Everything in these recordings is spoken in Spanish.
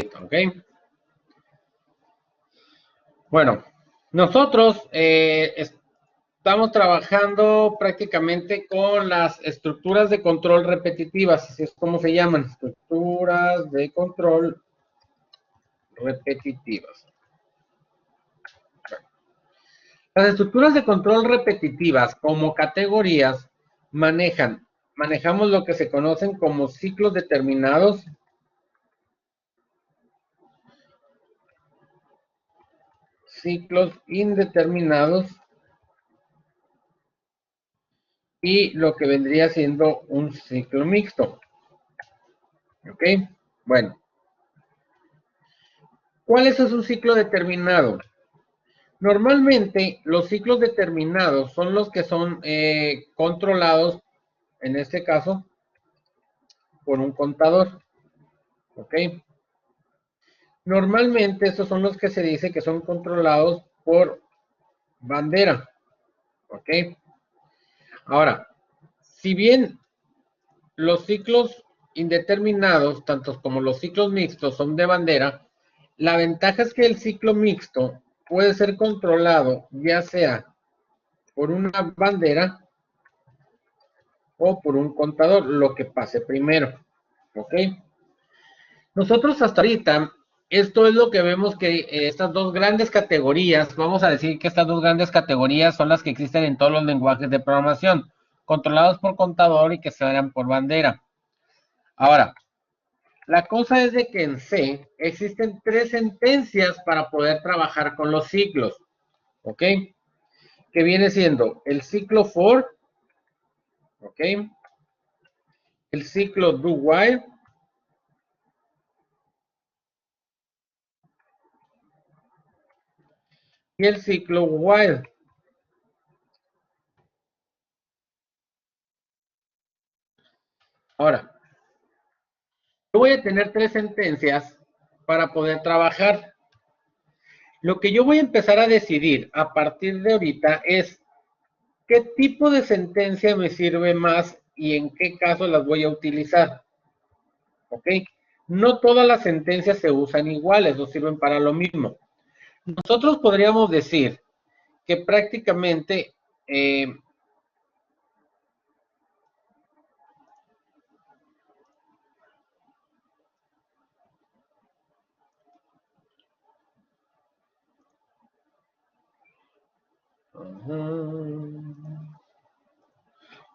¿Ok? Bueno, nosotros estamos trabajando prácticamente con las estructuras de control repetitivas, así es como se llaman, estructuras de control repetitivas. Las estructuras de control repetitivas como categorías manejamos lo que se conocen como ciclos determinados, ciclos indeterminados y lo que vendría siendo un ciclo mixto. ¿Ok? Bueno. ¿Cuál es un ciclo determinado? Normalmente los ciclos determinados son los que son controlados, en este caso, por un contador. ¿Ok? Normalmente estos son los que se dice que son controlados por bandera. ¿Ok? Ahora, si bien los ciclos indeterminados, tanto como los ciclos mixtos, son de bandera, la ventaja es que el ciclo mixto puede ser controlado ya sea por una bandera o por un contador, lo que pase primero. ¿Ok? Nosotros hasta ahorita, esto es lo que vemos que estas dos grandes categorías, vamos a decir que estas dos grandes categorías son las que existen en todos los lenguajes de programación, controlados por contador y que se dan por bandera. Ahora, la cosa es de que en C existen 3 sentencias para poder trabajar con los ciclos. ¿Ok? Que viene siendo el ciclo for, ¿ok? El ciclo do while y el ciclo while. Ahora, yo voy a tener 3 sentencias para poder trabajar. Lo que yo voy a empezar a decidir a partir de ahorita es qué tipo de sentencia me sirve más y en qué caso las voy a utilizar. ¿Ok? No todas las sentencias se usan iguales o sirven para lo mismo. Nosotros podríamos decir que prácticamente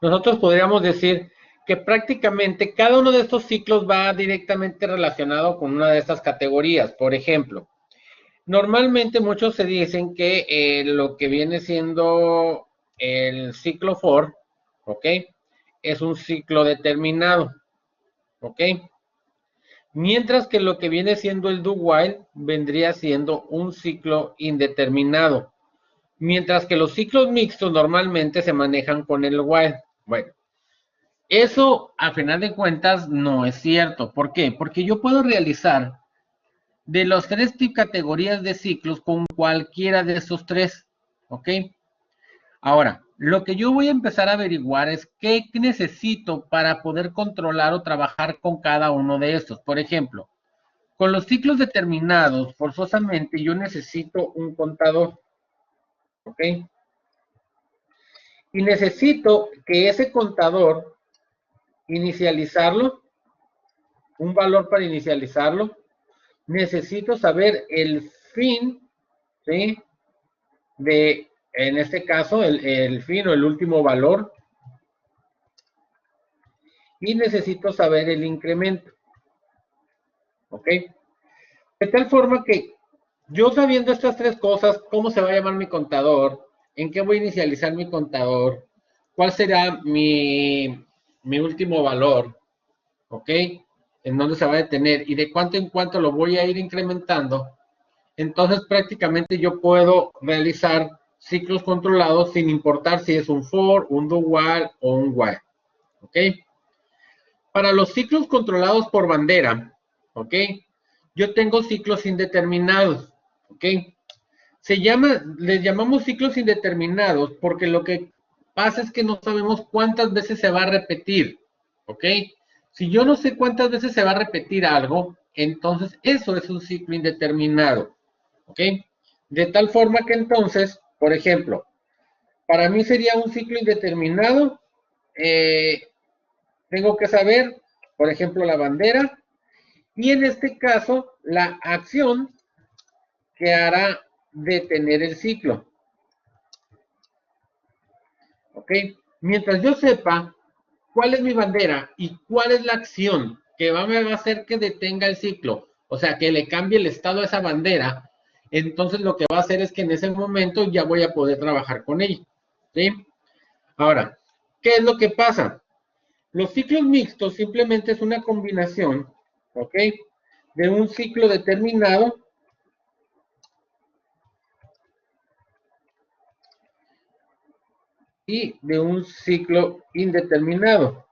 nosotros podríamos decir que prácticamente cada uno de estos ciclos va directamente relacionado con una de estas categorías. Por ejemplo, normalmente muchos se dicen que lo que viene siendo el ciclo for, ¿ok? Es un ciclo determinado, ¿ok? Mientras que lo que viene siendo el do while vendría siendo un ciclo indeterminado. Mientras que los ciclos mixtos normalmente se manejan con el while. Bueno, eso a final de cuentas no es cierto. ¿Por qué? Porque yo puedo realizar de las 3 categorías de ciclos con cualquiera de esos 3. ¿Ok? Ahora, lo que yo voy a empezar a averiguar es qué necesito para poder controlar o trabajar con cada uno de estos. Por ejemplo, con los ciclos determinados, forzosamente yo necesito un contador. ¿Ok? Y necesito que ese contador inicializarlo, un valor para inicializarlo. Necesito saber el fin, ¿sí? De, en este caso, el fin o el último valor. Y necesito saber el incremento. ¿Ok? De tal forma que yo sabiendo estas 3 cosas, cómo se va a llamar mi contador, en qué voy a inicializar mi contador, cuál será mi último valor, ¿ok? En dónde se va a detener y de cuánto en cuánto lo voy a ir incrementando. Entonces prácticamente yo puedo realizar ciclos controlados sin importar si es un for, un do while o un while. ¿Ok? Para los ciclos controlados por bandera, ¿ok? Yo tengo ciclos indeterminados, ¿ok? Les llamamos ciclos indeterminados porque lo que pasa es que no sabemos cuántas veces se va a repetir, ¿ok? Si yo no sé cuántas veces se va a repetir algo, entonces eso es un ciclo indeterminado, ¿ok? De tal forma que entonces, por ejemplo, para mí sería un ciclo indeterminado, tengo que saber, por ejemplo, la bandera, y en este caso, la acción que hará detener el ciclo. ¿Ok? Mientras yo sepa cuál es mi bandera y cuál es la acción que me va a hacer que detenga el ciclo, o sea, que le cambie el estado a esa bandera, entonces lo que va a hacer es que en ese momento ya voy a poder trabajar con ella. ¿Sí? Ahora, ¿qué es lo que pasa? Los ciclos mixtos simplemente es una combinación, ¿ok? De un ciclo determinado y de un ciclo indeterminado.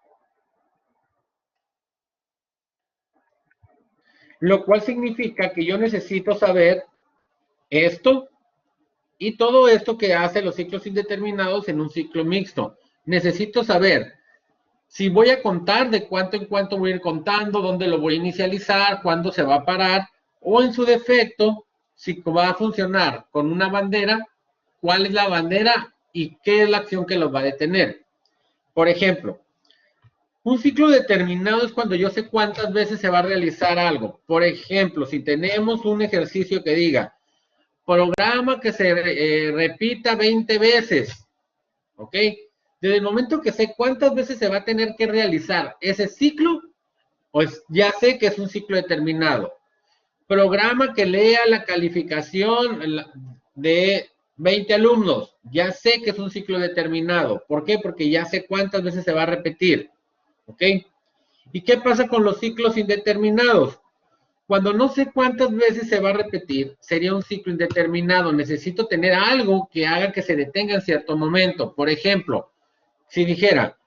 Lo cual significa que yo necesito saber esto y todo esto que hace los ciclos indeterminados en un ciclo mixto. Necesito saber si voy a contar, de cuánto en cuánto voy a ir contando, dónde lo voy a inicializar, cuándo se va a parar, o en su defecto, si va a funcionar con una bandera, cuál es la bandera y qué es la acción que los va a detener. Por ejemplo, un ciclo determinado es cuando yo sé cuántas veces se va a realizar algo. Por ejemplo, si tenemos un ejercicio que diga, programa que se repita 20 veces, ¿ok? Desde el momento que sé cuántas veces se va a tener que realizar ese ciclo, pues ya sé que es un ciclo determinado. Programa que lea la calificación de 20 alumnos, ya sé que es un ciclo determinado. ¿Por qué? Porque ya sé cuántas veces se va a repetir, ¿ok? ¿Y qué pasa con los ciclos indeterminados? Cuando no sé cuántas veces se va a repetir, sería un ciclo indeterminado. Necesito tener algo que haga que se detenga en cierto momento. Por ejemplo, si dijera,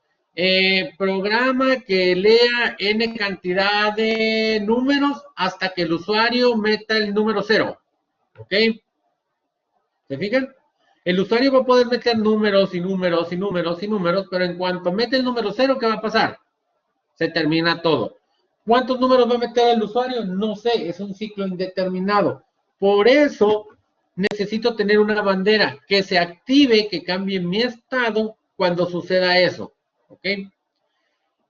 programa que lea n cantidad de números hasta que el usuario meta el número 0. ¿Ok? ¿Se fijan? El usuario va a poder meter números y números y números y números, pero en cuanto mete el número 0, ¿qué va a pasar? Se termina todo. ¿Cuántos números va a meter el usuario? No sé, es un ciclo indeterminado. Por eso necesito tener una bandera que se active, que cambie mi estado cuando suceda eso. ¿Ok?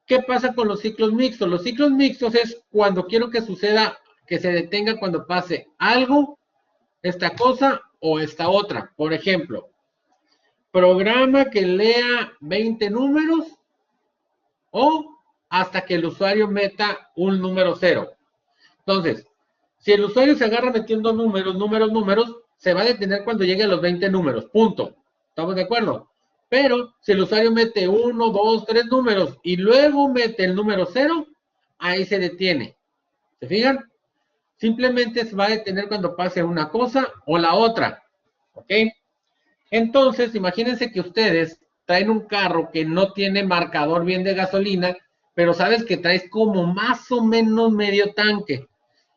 ¿Qué pasa con los ciclos mixtos? Los ciclos mixtos es cuando quiero que suceda, que se detenga cuando pase algo, esta cosa o esta otra. Por ejemplo, programa que lea 20 números o hasta que el usuario meta un número 0. Entonces, si el usuario se agarra metiendo números, se va a detener cuando llegue a los 20 números, punto. ¿Estamos de acuerdo? Pero si el usuario mete 1, 2, 3 números y luego mete el número 0, ahí se detiene. ¿Se fijan? Simplemente se va a detener cuando pase una cosa o la otra. ¿Ok? Entonces, imagínense que ustedes traen un carro que no tiene marcador bien de gasolina, pero sabes que traes como más o menos medio tanque.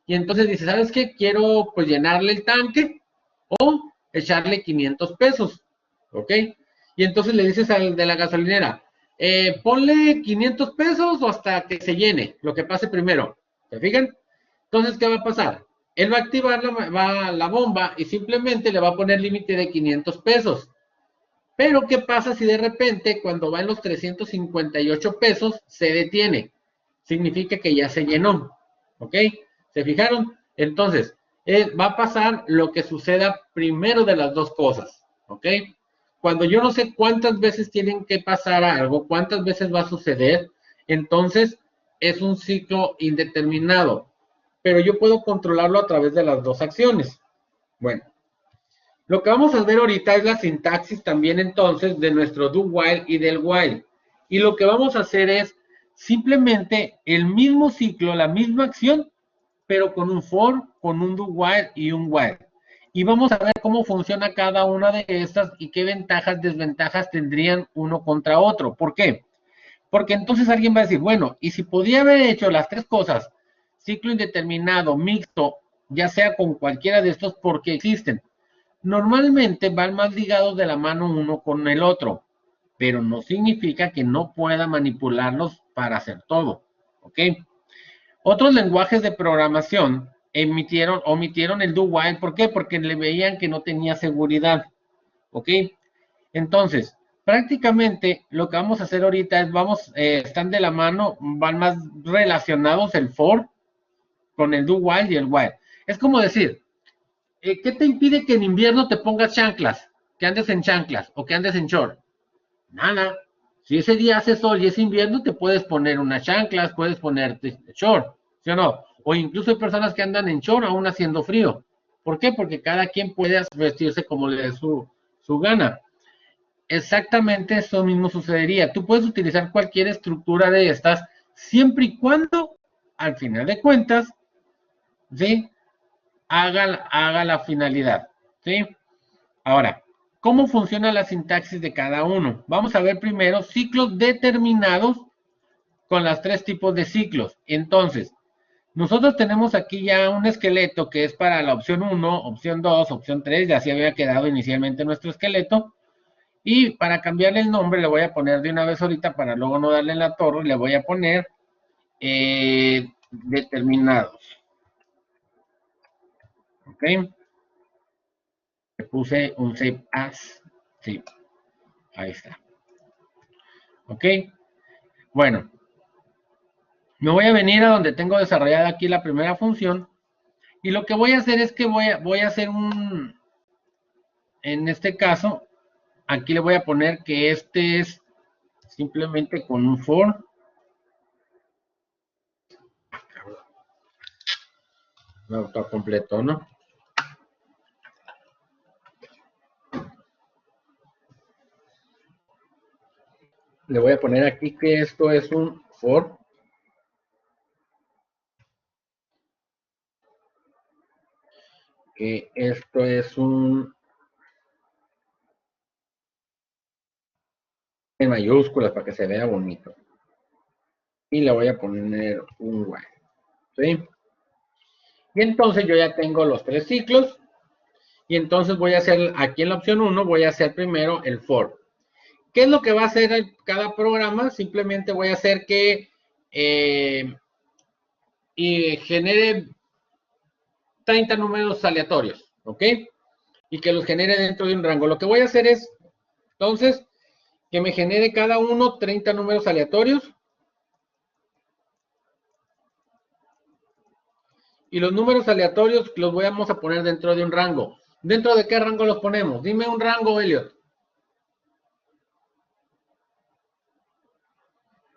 Y entonces dices, ¿sabes qué? Quiero pues llenarle el tanque o echarle 500 pesos. ¿Ok? Y entonces le dices al de la gasolinera, ponle 500 pesos o hasta que se llene, lo que pase primero. ¿Se fijan? Entonces, ¿qué va a pasar? Él va a activar la bomba y simplemente le va a poner límite de 500 pesos. Pero, ¿qué pasa si de repente, cuando va en los 358 pesos, se detiene? Significa que ya se llenó. ¿Ok? ¿Se fijaron? Entonces, va a pasar lo que suceda primero de las dos cosas. ¿Ok? Cuando yo no sé cuántas veces tienen que pasar algo, cuántas veces va a suceder, entonces es un ciclo indeterminado. Pero yo puedo controlarlo a través de las dos acciones. Bueno, lo que vamos a ver ahorita es la sintaxis también entonces de nuestro do while y del while. Y lo que vamos a hacer es simplemente el mismo ciclo, la misma acción, pero con un for, con un do while y un while. Y vamos a ver cómo funciona cada una de estas y qué ventajas, desventajas tendrían uno contra otro. ¿Por qué? Porque entonces alguien va a decir, bueno, y si podía haber hecho las tres cosas, ciclo indeterminado, mixto, ya sea con cualquiera de estos, porque existen. Normalmente van más ligados de la mano uno con el otro, pero no significa que no pueda manipularlos para hacer todo. ¿Ok? Otros lenguajes de programación omitieron el do while. ¿Por qué? Porque le veían que no tenía seguridad. ¿Ok? Entonces, prácticamente lo que vamos a hacer ahorita es, están de la mano, van más relacionados el for con el do while y el while. Es como decir, ¿qué te impide que en invierno te pongas chanclas? Que andes en chanclas o que andes en short. Nada. Si ese día hace sol y es invierno, te puedes poner unas chanclas, puedes ponerte short, ¿sí o no? O incluso hay personas que andan en short aún haciendo frío. ¿Por qué? Porque cada quien puede vestirse como le dé su gana. Exactamente eso mismo sucedería. Tú puedes utilizar cualquier estructura de estas siempre y cuando, al final de cuentas, ¿sí? Haga la finalidad, ¿sí? Ahora, ¿cómo funciona la sintaxis de cada uno? Vamos a ver primero ciclos determinados con los 3 tipos de ciclos. Entonces, nosotros tenemos aquí ya un esqueleto que es para la opción 1, opción 2, opción 3, ya así había quedado inicialmente nuestro esqueleto. Y para cambiarle el nombre le voy a poner de una vez ahorita para luego no darle en la torre, le voy a poner determinados. ¿Ok? Le puse un save as. Sí, ahí está. ¿Ok? Bueno, me voy a venir a donde tengo desarrollada aquí la primera función. Y lo que voy a hacer es que voy a hacer en este caso, aquí le voy a poner que este es simplemente con un for. No está completo, ¿no? Le voy a poner aquí que esto es un for. Que esto es un en mayúsculas para que se vea bonito. Y le voy a poner un while. ¿Sí? Y entonces yo ya tengo los 3 ciclos. Y entonces voy a hacer, aquí en la opción 1, voy a hacer primero el for. ¿Qué es lo que va a hacer cada programa? Simplemente voy a hacer que y genere 30 números aleatorios, ¿ok? Y que los genere dentro de un rango. Lo que voy a hacer es, entonces, que me genere cada uno 30 números aleatorios. Y los números aleatorios los vamos a poner dentro de un rango. ¿Dentro de qué rango los ponemos? Dime un rango, Elliot.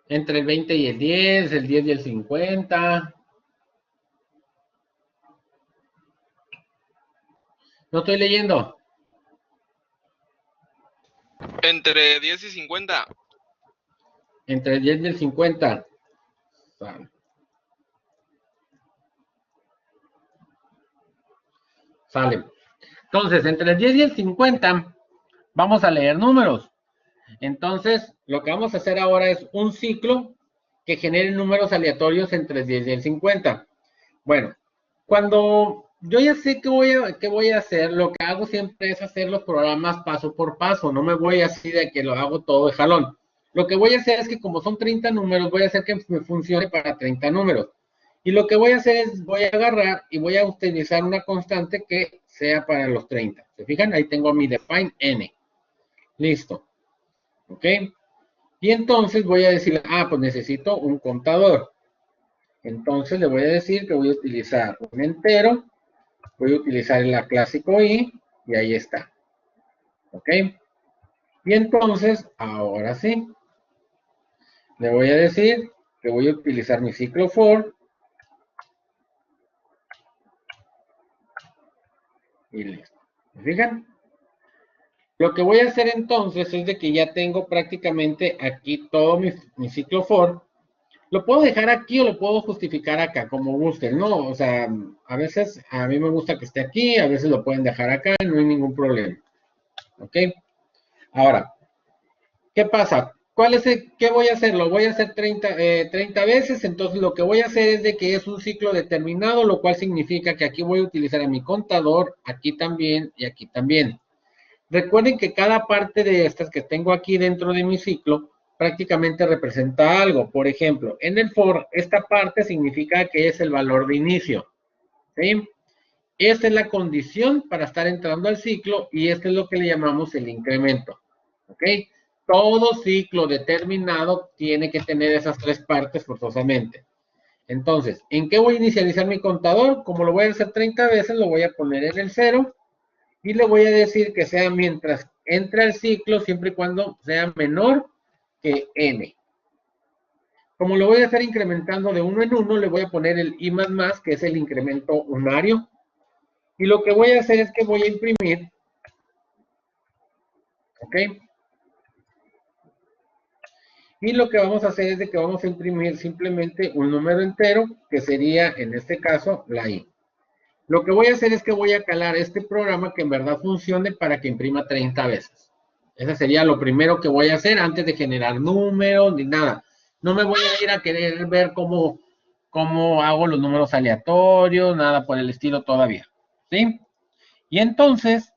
Entre el 20 y el 10 y el 50. No estoy leyendo. Entre 10 y 50. Entre el 10 y el 50. Sale. Sale. Entonces, entre el 10 y el 50, vamos a leer números. Entonces, lo que vamos a hacer ahora es un ciclo que genere números aleatorios entre el 10 y el 50. Bueno, cuando yo ya sé qué voy a hacer, lo que hago siempre es hacer los programas paso por paso. No me voy así de que lo hago todo de jalón. Lo que voy a hacer es que como son 30 números, voy a hacer que me funcione para 30 números. Y lo que voy a hacer es, voy a agarrar y voy a utilizar una constante que sea para los 30. ¿Se fijan? Ahí tengo mi define n. Listo. ¿Ok? Y entonces voy a decir, pues necesito un contador. Entonces le voy a decir que voy a utilizar un entero, voy a utilizar el clásico i, y ahí está. ¿Ok? Y entonces, ahora sí, le voy a decir que voy a utilizar mi ciclo for, y listo. ¿Me fijan? Lo que voy a hacer entonces es de que ya tengo prácticamente aquí todo mi ciclo for. Lo puedo dejar aquí o lo puedo justificar acá, como gusten, ¿no? O sea, a veces a mí me gusta que esté aquí, a veces lo pueden dejar acá, no hay ningún problema. ¿Ok? Ahora, ¿qué pasa? ¿Qué voy a hacer? Lo voy a hacer 30 veces, entonces lo que voy a hacer es de que es un ciclo determinado, lo cual significa que aquí voy a utilizar a mi contador, aquí también y aquí también. Recuerden que cada parte de estas que tengo aquí dentro de mi ciclo, prácticamente representa algo. Por ejemplo, en el for, esta parte significa que es el valor de inicio, ¿sí? Esta es la condición para estar entrando al ciclo y esto es lo que le llamamos el incremento, ¿ok? Todo ciclo determinado tiene que tener esas tres partes forzosamente. Entonces, ¿en qué voy a inicializar mi contador? Como lo voy a hacer 30 veces, lo voy a poner en el 0 y le voy a decir que sea mientras entre al ciclo, siempre y cuando sea menor que n. Como lo voy a estar incrementando de 1 en 1, le voy a poner el i más, que es el incremento unario. Y lo que voy a hacer es que voy a imprimir, ¿ok? Y lo que vamos a hacer es de que vamos a imprimir simplemente un número entero, que sería, en este caso, la i. Lo que voy a hacer es que voy a calar este programa que en verdad funcione para que imprima 30 veces. Ese sería lo primero que voy a hacer antes de generar números ni nada. No me voy a ir a querer ver cómo hago los números aleatorios, nada por el estilo todavía. ¿Sí? Y entonces,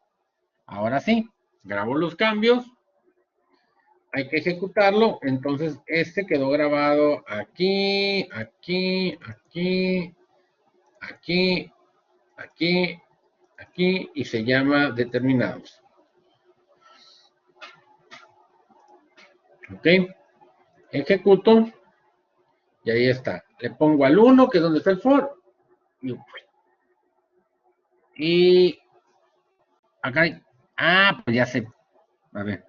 ahora sí, grabo los cambios. Hay que ejecutarlo. Entonces, este quedó grabado aquí, aquí, aquí, aquí, aquí, aquí y se llama determinados. Ok, ejecuto y ahí está. Le pongo al 1, que es donde está el for, y acá, pues ya sé. A ver,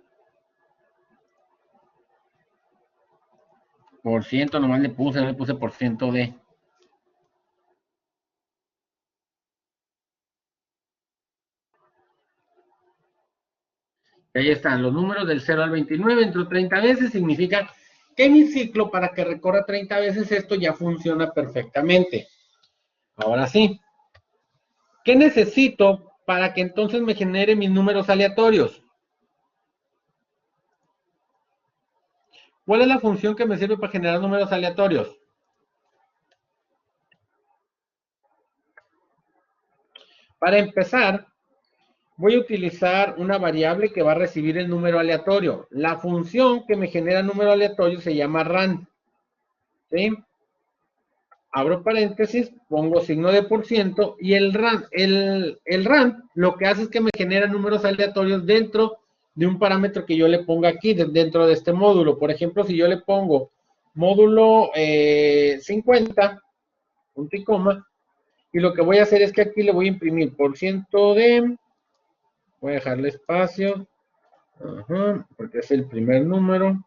por ciento nomás le puse por ciento de. Ahí están los números del 0 al 29, entró 30 veces, significa que mi ciclo para que recorra 30 veces esto ya funciona perfectamente. Ahora sí, ¿qué necesito para que entonces me genere mis números aleatorios? ¿Cuál es la función que me sirve para generar números aleatorios? Para empezar, voy a utilizar una variable que va a recibir el número aleatorio. La función que me genera número aleatorio se llama RAN. ¿Sí? Abro paréntesis, pongo signo de por ciento y el RAN lo que hace es que me genera números aleatorios dentro de un parámetro que yo le ponga aquí, dentro de este módulo. Por ejemplo, si yo le pongo módulo 50, punto y coma, y lo que voy a hacer es que aquí le voy a imprimir por ciento de, voy a dejarle espacio, porque es el primer número.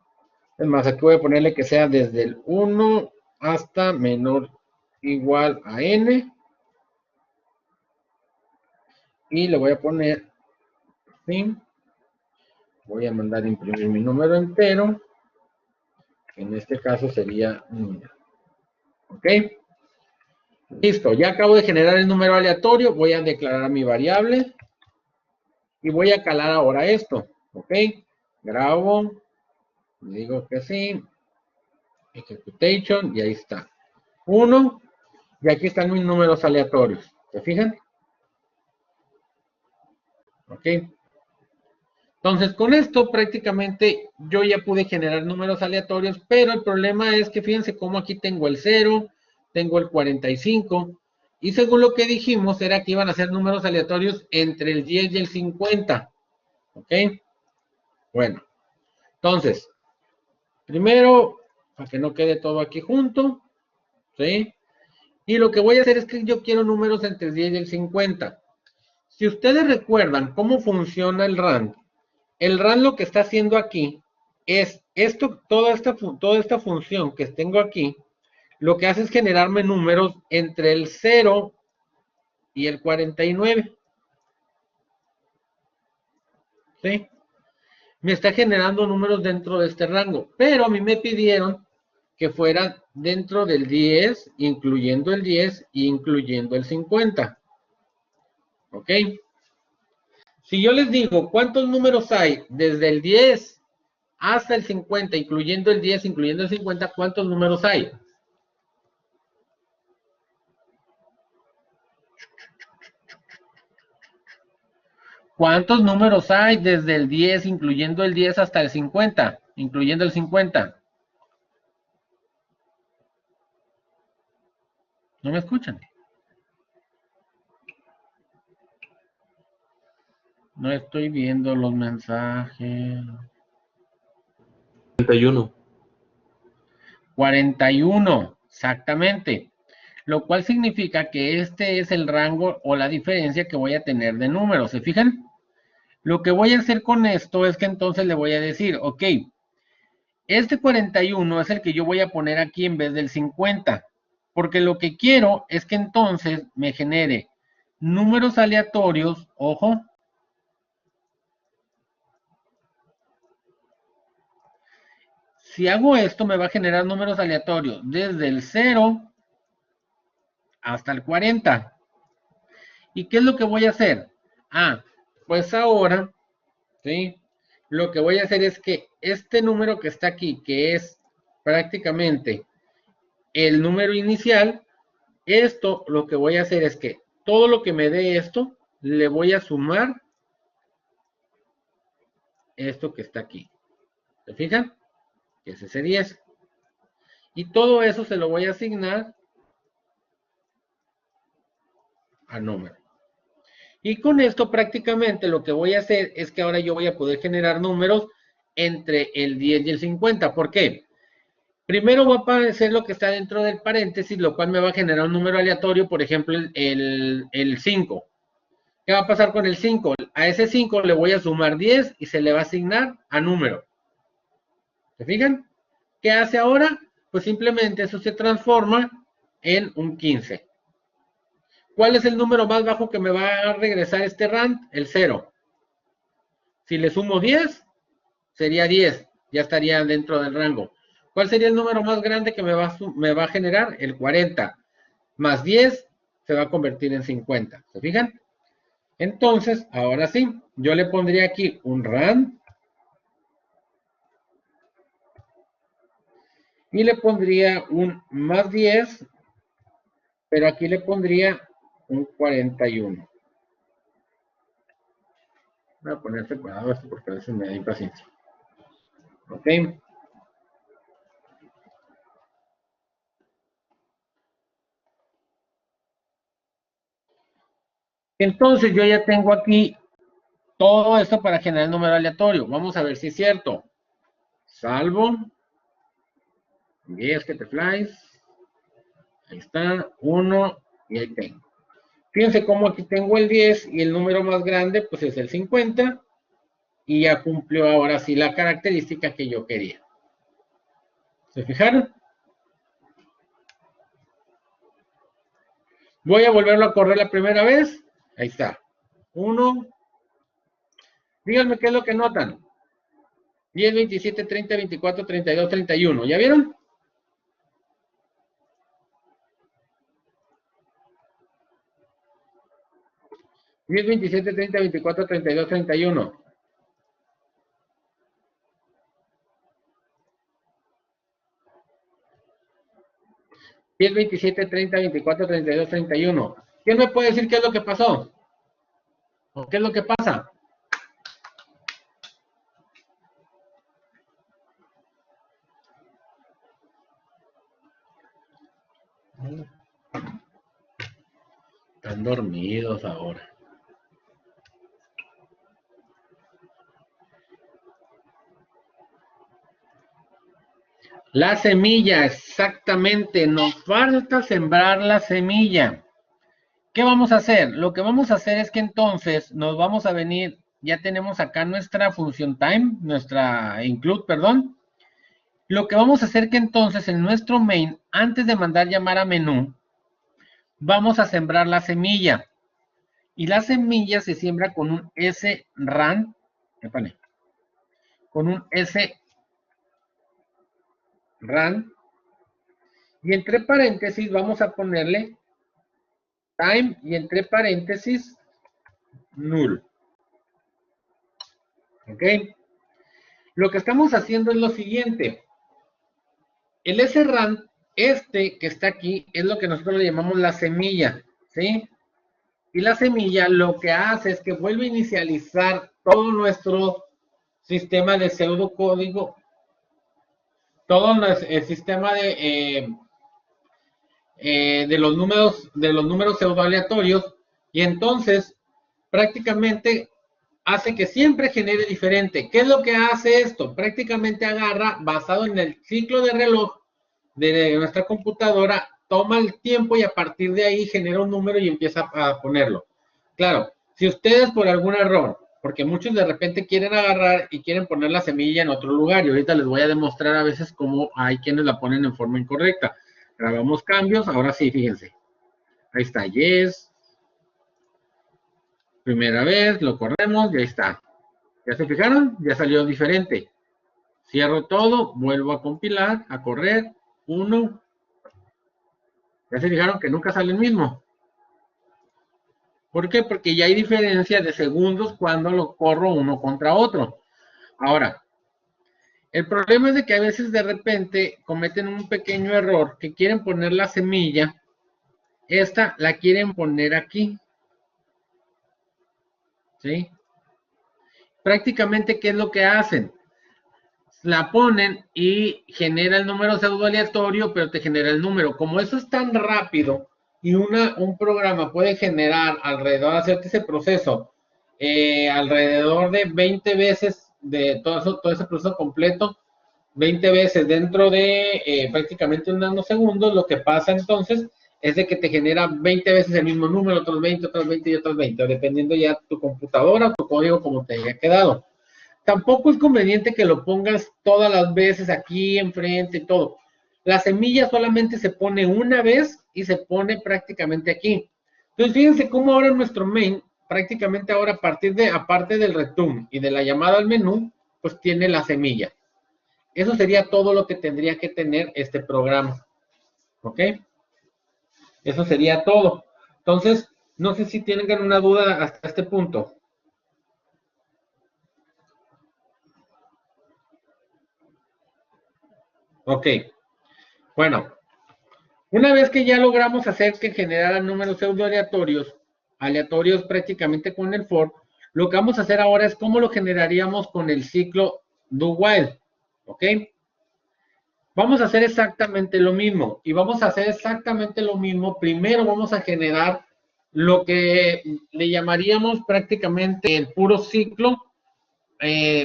Es más, aquí voy a ponerle que sea desde el 1 hasta menor igual a n. Y le voy a poner, ¿sí? Voy a mandar a imprimir mi número entero. Que en este caso sería 1. ¿Ok? Listo, ya acabo de generar el número aleatorio. Voy a declarar mi variable. Y voy a calar ahora esto. ¿Ok? Grabo. Digo que sí. Executation. Y ahí está. 1. Y aquí están mis números aleatorios. ¿Se fijan? ¿Ok? Entonces, con esto prácticamente yo ya pude generar números aleatorios, pero el problema es que fíjense cómo aquí tengo el 0, tengo el 45, y según lo que dijimos era que iban a ser números aleatorios entre el 10 y el 50. ¿Ok? Bueno, entonces, primero, para que no quede todo aquí junto, ¿sí? Y lo que voy a hacer es que yo quiero números entre el 10 y el 50. Si ustedes recuerdan cómo funciona el RAN lo que está haciendo aquí es esto, toda esta función que tengo aquí, lo que hace es generarme números entre el 0 y el 49. ¿Sí? Me está generando números dentro de este rango, pero a mí me pidieron que fuera dentro del 10, incluyendo el 10 e incluyendo el 50. ¿Ok? Si yo les digo cuántos números hay desde el 10 hasta el 50, incluyendo el 10, incluyendo el 50, ¿cuántos números hay? ¿Cuántos números hay desde el 10, incluyendo el 10 hasta el 50? incluyendo el 50. ¿No me escuchan? No estoy viendo los mensajes. 41. 41, exactamente. Lo cual significa que este es el rango o la diferencia que voy a tener de números. ¿Se fijan? Lo que voy a hacer con esto es que entonces le voy a decir, ok, este 41 es el que yo voy a poner aquí en vez del 50. Porque lo que quiero es que entonces me genere números aleatorios, ojo. Si hago esto me va a generar números aleatorios desde el 0 hasta el 40. ¿Y qué es lo que voy a hacer? Pues ahora, ¿sí? Lo que voy a hacer es que este número que está aquí, que es prácticamente el número inicial, esto lo que voy a hacer es que todo lo que me dé esto, le voy a sumar esto que está aquí. ¿Se fijan? Que ese es 10. Y todo eso se lo voy a asignar al número. Y con esto prácticamente lo que voy a hacer es que ahora yo voy a poder generar números entre el 10 y el 50. ¿Por qué? Primero va a aparecer lo que está dentro del paréntesis, lo cual me va a generar un número aleatorio, por ejemplo, el 5. ¿Qué va a pasar con el 5? A ese 5 le voy a sumar 10 y se le va a asignar a número. ¿Se fijan? ¿Qué hace ahora? Pues simplemente eso se transforma en un 15. ¿Cuál es el número más bajo que me va a regresar este rand? El 0. Si le sumo 10, sería 10. Ya estaría dentro del rango. ¿Cuál sería el número más grande que me va a generar? El 40. Más 10 se va a convertir en 50. ¿Se fijan? Entonces, ahora sí, yo le pondría aquí un rand. Y le pondría un más 10. Pero aquí le pondría un 41. Voy a poner separado esto porque a veces me da impaciencia. ¿Ok? Entonces yo ya tengo aquí todo esto para generar el número aleatorio. Vamos a ver si es cierto. Salvo 10 que te flies. Ahí está, 1 y ahí tengo. Fíjense cómo aquí tengo el 10 y el número más grande pues es el 50 y ya cumplió ahora sí la característica que yo quería. ¿Se fijaron? Voy a volverlo a correr la primera vez. Ahí está. 1. Díganme qué es lo que notan. 10, 27, 30, 24, 32, 31. ¿Ya vieron? ¿10, 27, 30, 24, 32, 31? ¿10, 27, 30, 24, 32, 31? ¿Quién me puede decir qué es lo que pasó? ¿O qué es lo que pasa? Están dormidos ahora. La semilla, exactamente. Nos falta sembrar la semilla. ¿Qué vamos a hacer? Lo que vamos a hacer es que entonces nos vamos a venir, ya tenemos acá nuestra función time, nuestra include, perdón. Lo que vamos a hacer que entonces en nuestro main, antes de mandar llamar a menú, vamos a sembrar la semilla. Y la semilla se siembra con un srand, con un srand. Y entre paréntesis vamos a ponerle time y entre paréntesis null. ¿Ok? Lo que estamos haciendo es lo siguiente. El srand, que está aquí, es lo que nosotros le llamamos la semilla, ¿sí? Y la semilla lo que hace es que vuelve a inicializar todo nuestro sistema de pseudocódigo todo el sistema de los números pseudoaleatorios, y entonces prácticamente hace que siempre genere diferente. ¿Qué es lo que hace esto? Prácticamente agarra, basado en el ciclo de reloj de nuestra computadora, toma el tiempo y a partir de ahí genera un número y empieza a ponerlo. Claro, si ustedes por algún error, porque muchos de repente quieren agarrar y quieren poner la semilla en otro lugar, y ahorita les voy a demostrar a veces cómo hay quienes la ponen en forma incorrecta. Grabamos cambios, ahora sí, fíjense. Ahí está, yes. Primera vez, lo corremos y ahí está. ¿Ya se fijaron? Ya salió diferente. Cierro todo, vuelvo a compilar, a correr, 1. ¿Ya se fijaron que nunca sale el mismo? ¿Por qué? Porque ya hay diferencia de segundos cuando lo corro uno contra otro. Ahora, el problema es de que a veces de repente cometen un pequeño error que quieren poner la semilla. Esta la quieren poner aquí. ¿Sí? Prácticamente, ¿qué es lo que hacen? La ponen y genera el número pseudoaleatorio, pero te genera el número. Como eso es tan rápido y un programa puede generar alrededor, hacerte ese proceso, alrededor de 20 veces de todo ese proceso completo, 20 veces dentro de prácticamente un nanosegundo, lo que pasa entonces es de que te genera 20 veces el mismo número, otros 20 y otros 20, dependiendo ya tu computadora, tu código, como te haya quedado. Tampoco es conveniente que lo pongas todas las veces aquí enfrente y todo. La semilla solamente se pone una vez y se pone prácticamente aquí. Entonces, fíjense cómo ahora nuestro main, prácticamente ahora aparte del return y de la llamada al menú, pues tiene la semilla. Eso sería todo lo que tendría que tener este programa. ¿Ok? Eso sería todo. Entonces, no sé si tienen una duda hasta este punto. Ok. Bueno, una vez que ya logramos hacer que generaran números pseudoaleatorios, aleatorios prácticamente con el for, lo que vamos a hacer ahora es cómo lo generaríamos con el ciclo do while. ¿Ok? Vamos a hacer exactamente lo mismo. Y vamos a hacer exactamente lo mismo. Primero vamos a generar lo que le llamaríamos prácticamente el puro ciclo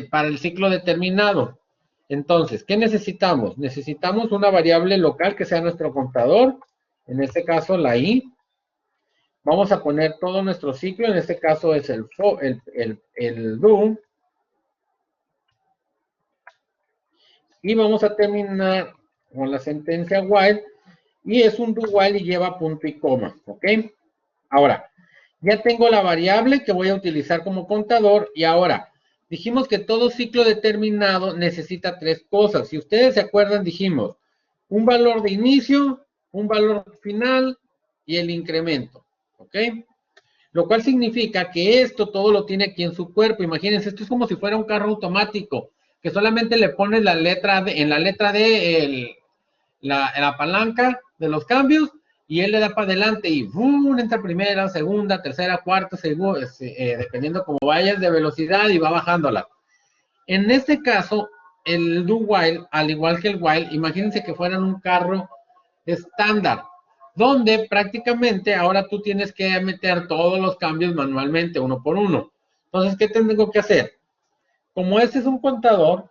para el ciclo determinado. Entonces, ¿qué necesitamos? Necesitamos una variable local que sea nuestro contador, en este caso la i. Vamos a poner todo nuestro ciclo, en este caso es el do. Y vamos a terminar con la sentencia while, y es un do while y lleva punto y coma, ¿ok? Ahora, ya tengo la variable que voy a utilizar como contador, y ahora, dijimos que todo ciclo determinado necesita tres cosas. Si ustedes se acuerdan, dijimos un valor de inicio, un valor final y el incremento, ¿ok? Lo cual significa que esto todo lo tiene aquí en su cuerpo. Imagínense, esto es como si fuera un carro automático, que solamente le pones la letra D, en la letra D la palanca de los cambios, y él le da para adelante y ¡bum! Entra primera, segunda, tercera, cuarta, segunda, dependiendo cómo vayas de velocidad, y va bajándola. En este caso, el do while, al igual que el while, imagínense que fueran un carro estándar, donde prácticamente ahora tú tienes que meter todos los cambios manualmente, uno por uno. Entonces, ¿qué tengo que hacer? Como este es un contador,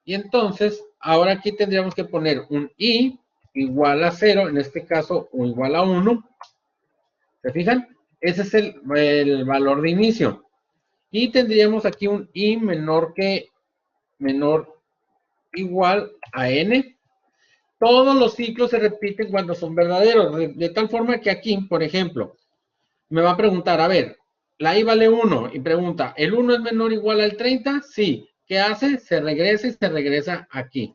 y entonces ahora aquí tendríamos que poner un i igual a 0, en este caso, o igual a 1. ¿Se fijan? Ese es el valor de inicio. Y tendríamos aquí un i menor igual a n. Todos los ciclos se repiten cuando son verdaderos, de tal forma que aquí, por ejemplo, me va a preguntar, a ver, la i vale 1 y pregunta, ¿el 1 es menor o igual al 30? Sí. ¿Qué hace? Se regresa y se regresa aquí,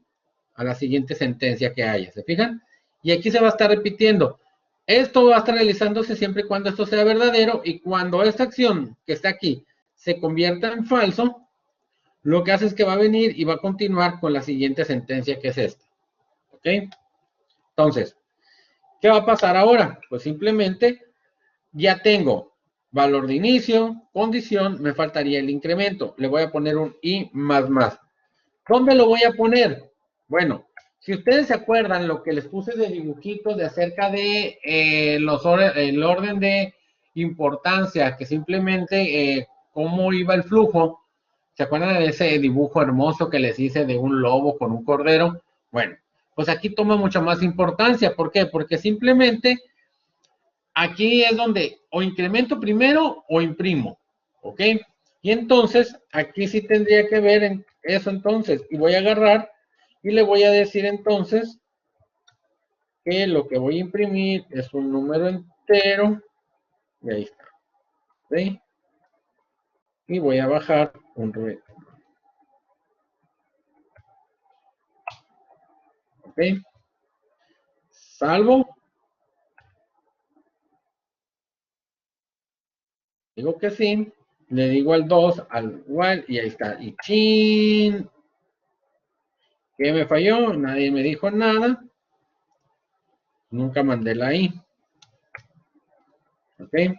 a la siguiente sentencia que haya. ¿Se fijan? Y aquí se va a estar repitiendo. Esto va a estar realizándose siempre y cuando esto sea verdadero, y cuando esta acción que está aquí se convierta en falso, lo que hace es que va a venir y va a continuar con la siguiente sentencia, que es esta. ¿Ok? Entonces, ¿qué va a pasar ahora? Pues simplemente ya tengo valor de inicio, condición, me faltaría el incremento. Le voy a poner un i más más. ¿Dónde lo voy a poner? Bueno, Si ustedes se acuerdan lo que les puse de dibujitos de acerca de el orden de importancia, que simplemente cómo iba el flujo, ¿se acuerdan de ese dibujo hermoso que les hice de un lobo con un cordero? Bueno, pues aquí toma mucha más importancia. ¿Por qué? Porque simplemente aquí es donde o incremento primero o imprimo, ¿ok? Y entonces aquí sí tendría que ver en eso entonces. Y voy a agarrar y le voy a decir entonces que lo que voy a imprimir es un número entero. Y ahí está. ¿Sí? Y voy a bajar un recto. ¿Ok? Salvo. Digo que sí. Le digo al 2, al while, y ahí está. Y chin. ¿Qué me falló? Nadie me dijo nada. Nunca mandé la I. ¿Ok?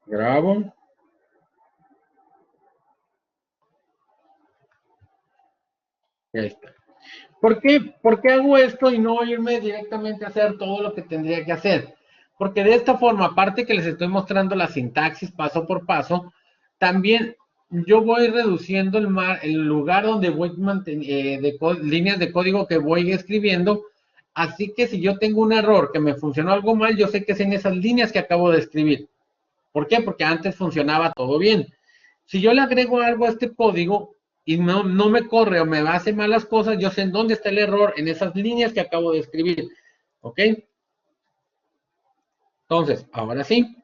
Grabo. Y ahí está. ¿Por qué hago esto y no irme directamente a hacer todo lo que tendría que hacer? Porque de esta forma, aparte que les estoy mostrando la sintaxis paso por paso, también yo voy reduciendo el lugar donde voy líneas de código que voy escribiendo. Así que si yo tengo un error que me funcionó algo mal, yo sé que es en esas líneas que acabo de escribir. ¿Por qué? Porque antes funcionaba todo bien. Si yo le agrego algo a este código y no me corre o me hace malas cosas, yo sé en dónde está el error en esas líneas que acabo de escribir. ¿Ok? Entonces, ahora sí.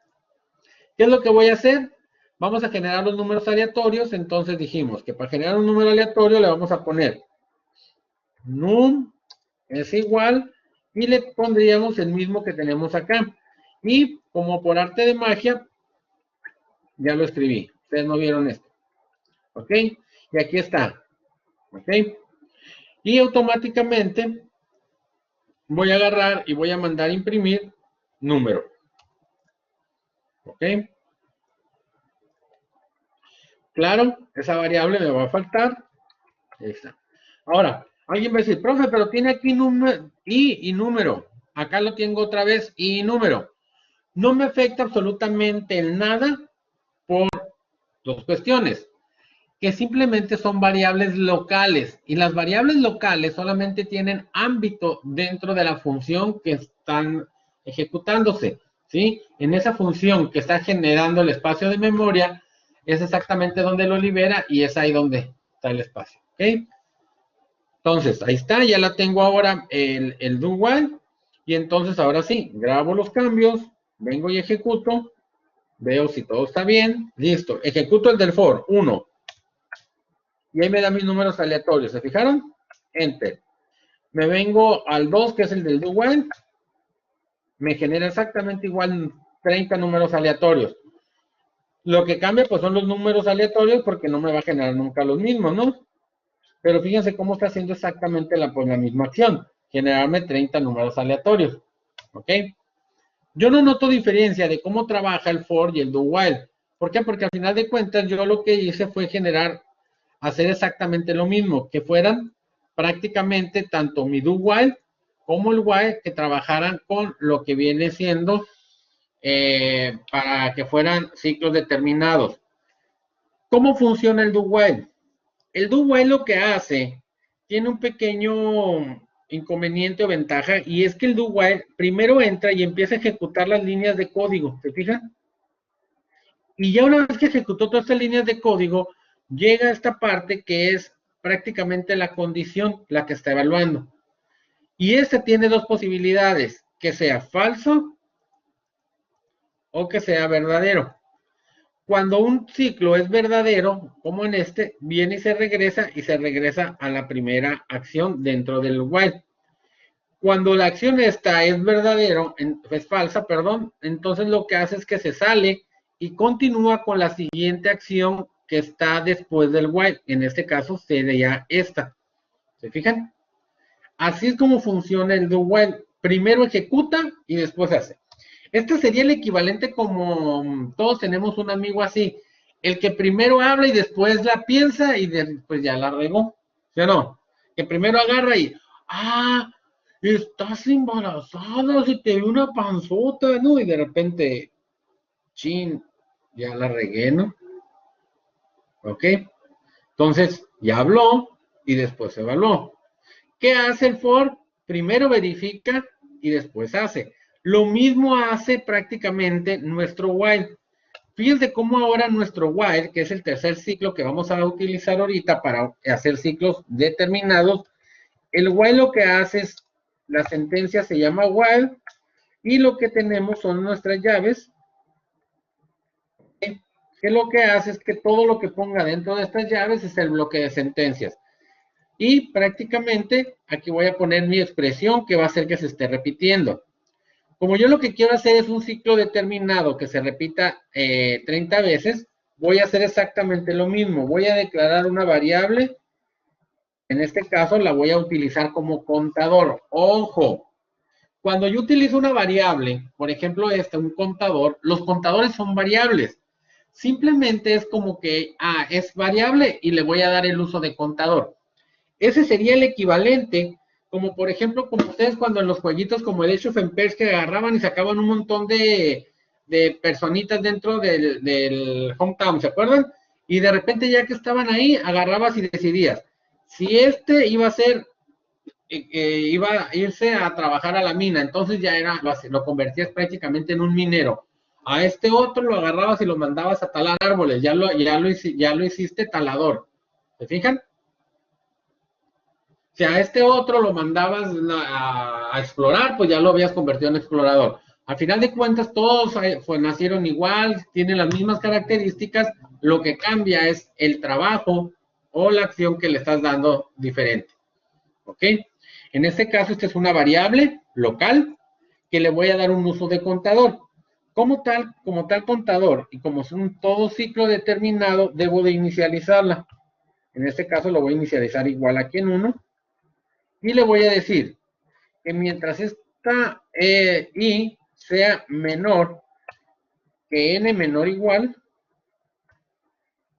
¿Qué es lo que voy a hacer? Vamos a generar los números aleatorios. Entonces dijimos que para generar un número aleatorio le vamos a poner num es igual y le pondríamos el mismo que tenemos acá. Y como por arte de magia, ya lo escribí. Ustedes no vieron esto. ¿Ok? Y aquí está. ¿Ok? Y automáticamente voy a agarrar y voy a mandar imprimir número. ¿Ok? Claro, esa variable me va a faltar. Ahí está. Ahora, alguien va a decir, profe, pero tiene aquí número y número. Acá lo tengo otra vez y número. No me afecta absolutamente en nada por dos cuestiones, que simplemente son variables locales y las variables locales solamente tienen ámbito dentro de la función que están ejecutándose, ¿sí? En esa función que está generando el espacio de memoria es exactamente donde lo libera y es ahí donde está el espacio, ¿ok? Entonces, ahí está, ya la tengo ahora el do while y entonces ahora sí, grabo los cambios, vengo y ejecuto, veo si todo está bien, listo, ejecuto el del for, 1, y ahí me da mis números aleatorios, ¿se fijaron? Enter. Me vengo al 2, que es el del do while, me genera exactamente igual 30 números aleatorios. Lo que cambia pues son los números aleatorios porque no me va a generar nunca los mismos, ¿no? Pero fíjense cómo está haciendo exactamente la misma acción, generarme 30 números aleatorios, ¿ok? Yo no noto diferencia de cómo trabaja el for y el do while. ¿Por qué? Porque al final de cuentas yo lo que hice fue hacer exactamente lo mismo, que fueran prácticamente tanto mi do while como el while que trabajaran con lo que viene siendo para que fueran ciclos determinados. ¿Cómo funciona el do while? El do while lo que hace tiene un pequeño inconveniente o ventaja y es que el do while primero entra y empieza a ejecutar las líneas de código, ¿se fijan? Y ya una vez que ejecutó todas estas líneas de código, llega a esta parte que es prácticamente la condición, la que está evaluando. Y esta tiene dos posibilidades, que sea falso o que sea verdadero. Cuando un ciclo es verdadero, como en este, viene y se regresa a la primera acción dentro del while. Cuando la acción esta es verdadero, es falsa, perdón, entonces lo que hace es que se sale y continúa con la siguiente acción que está después del while. En este caso sería esta. ¿Se fijan? Así es como funciona el do while. Primero ejecuta y después hace. Este sería el equivalente como todos tenemos un amigo así, el que primero habla y después la piensa y después ya la regó, ¿sí o no? Que primero agarra y, estás embarazada, se te ve una panzota, ¿no? Y de repente, chin, ya la regué, ¿no? ¿Ok? Entonces, ya habló y después evaluó. ¿Qué hace el for? Primero verifica y después hace. Lo mismo hace prácticamente nuestro while. Fíjense cómo ahora nuestro while, que es el tercer ciclo que vamos a utilizar ahorita para hacer ciclos determinados, el while lo que hace es, la sentencia se llama while y lo que tenemos son nuestras llaves, que lo que hace es que todo lo que ponga dentro de estas llaves es el bloque de sentencias. Y prácticamente aquí voy a poner mi expresión que va a hacer que se esté repitiendo. Como yo lo que quiero hacer es un ciclo determinado que se repita 30 veces, voy a hacer exactamente lo mismo. Voy a declarar una variable. En este caso la voy a utilizar como contador. Ojo, cuando yo utilizo una variable, por ejemplo un contador, los contadores son variables. Simplemente es como que, es variable y le voy a dar el uso de contador. Ese sería el equivalente, como por ejemplo, como ustedes cuando en los jueguitos como el Age of Empires que agarraban y sacaban un montón de personitas dentro del hometown, ¿se acuerdan? Y de repente ya que estaban ahí, agarrabas y decidías, si este iba a ser, iba a irse a trabajar a la mina, entonces ya era, lo convertías prácticamente en un minero. A este otro lo agarrabas y lo mandabas a talar árboles, ya lo hiciste talador. ¿Se fijan? Si a este otro lo mandabas a explorar, pues ya lo habías convertido en explorador. Al final de cuentas, todos nacieron igual, tienen las mismas características, lo que cambia es el trabajo o la acción que le estás dando diferente. ¿Ok? En este caso, esta es una variable local que le voy a dar un uso de contador. Como tal contador y como es un todo ciclo determinado, debo de inicializarla. En este caso lo voy a inicializar igual aquí en 1 y le voy a decir que mientras esta i sea menor que n menor igual,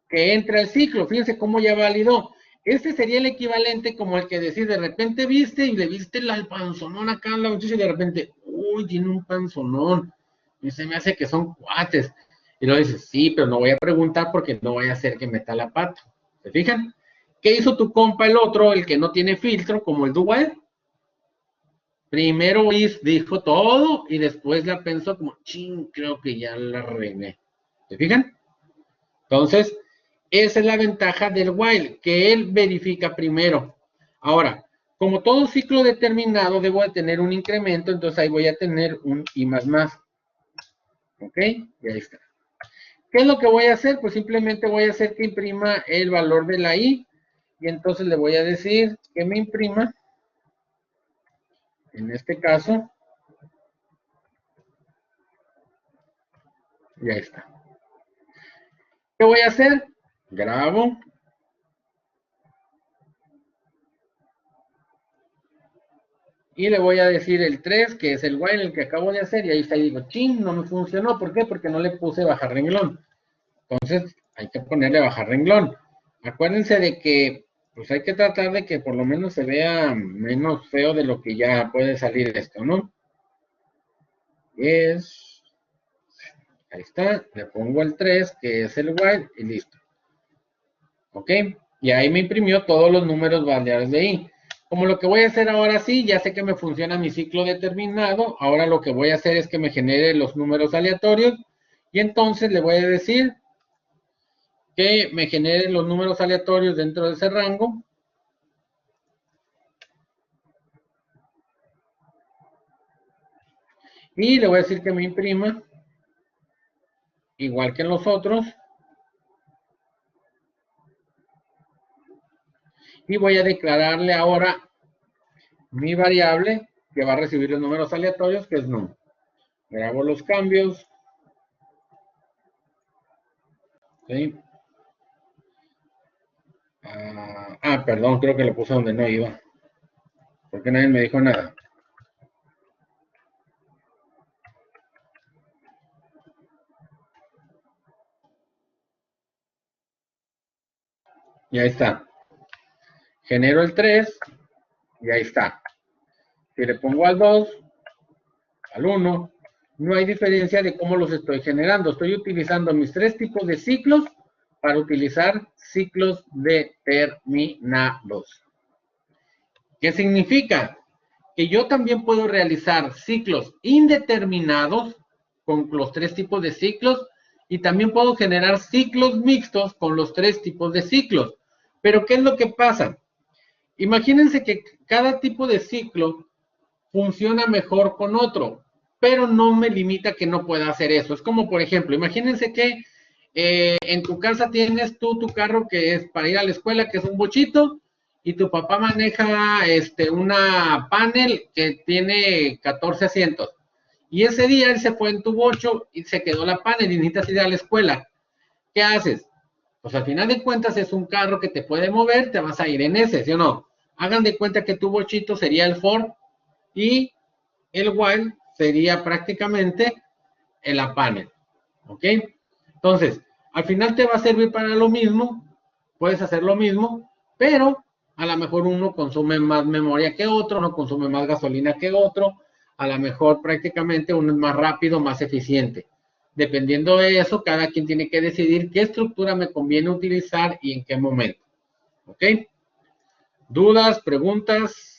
que entra el ciclo. Fíjense cómo ya validó. Este sería el equivalente como el que decís, de repente viste y le viste el panzonón acá a la muchacha y de repente, uy, tiene un panzonón. Y se me hace que son cuates. Y luego dices, sí, pero no voy a preguntar porque no voy a hacer que meta la pata. ¿Se fijan? ¿Qué hizo tu compa el otro, el que no tiene filtro, como el Dual? Primero dijo todo y después la pensó como, ching, creo que ya la regué. ¿Se fijan? Entonces, esa es la ventaja del while, que él verifica primero. Ahora, como todo ciclo determinado, debo de tener un incremento, entonces ahí voy a tener un i más más. ¿Ok? Y ahí está. ¿Qué es lo que voy a hacer? Pues simplemente voy a hacer que imprima el valor de la i y entonces le voy a decir que me imprima, en este caso, ya está. ¿Qué voy a hacer? Grabo. Y le voy a decir el 3, que es el while el que acabo de hacer, y ahí está, y digo, ching, no me funcionó. ¿Por qué? Porque no le puse bajar renglón. Entonces, hay que ponerle bajar renglón. Acuérdense de que, pues hay que tratar de que por lo menos se vea menos feo de lo que ya puede salir esto, ¿no? Es, ahí está, le pongo el 3, que es el while, y listo. ¿Ok? Y ahí me imprimió todos los números baleares de ahí. Como lo que voy a hacer ahora sí, ya sé que me funciona mi ciclo determinado, ahora lo que voy a hacer es que me genere los números aleatorios y entonces le voy a decir que me genere los números aleatorios dentro de ese rango. Y le voy a decir que me imprima, igual que en los otros. Y voy a declararle ahora mi variable que va a recibir los números aleatorios, que es num. Grabo los cambios. ¿Sí? Perdón, creo que lo puse donde no iba. Porque nadie me dijo nada. Y ahí está. genero el 3 y ahí está. Si le pongo al 2, al 1, no hay diferencia de cómo los estoy generando. Estoy utilizando mis 3 tipos de ciclos para utilizar ciclos determinados. ¿Qué significa? Que yo también puedo realizar ciclos indeterminados con los 3 tipos de ciclos y también puedo generar ciclos mixtos con los 3 tipos de ciclos. Pero ¿qué es lo que pasa? Imagínense que cada tipo de ciclo funciona mejor con otro, pero no me limita que no pueda hacer eso. Es como, por ejemplo, imagínense que en tu casa tienes tú tu carro que es para ir a la escuela, que es un bochito, y tu papá maneja una panel que tiene 14 asientos. Y ese día él se fue en tu bocho y se quedó la panel y necesitas ir a la escuela. ¿Qué haces? Pues al final de cuentas es un carro que te puede mover, te vas a ir en ese, ¿sí o no? Hagan de cuenta que tu bochito sería el Ford y el Wild sería prácticamente el panel, ¿ok? Entonces, al final te va a servir para lo mismo, puedes hacer lo mismo, pero a lo mejor uno consume más memoria que otro, no consume más gasolina que otro, a lo mejor prácticamente uno es más rápido, más eficiente. Dependiendo de eso, cada quien tiene que decidir qué estructura me conviene utilizar y en qué momento. ¿Ok? ¿Dudas, preguntas?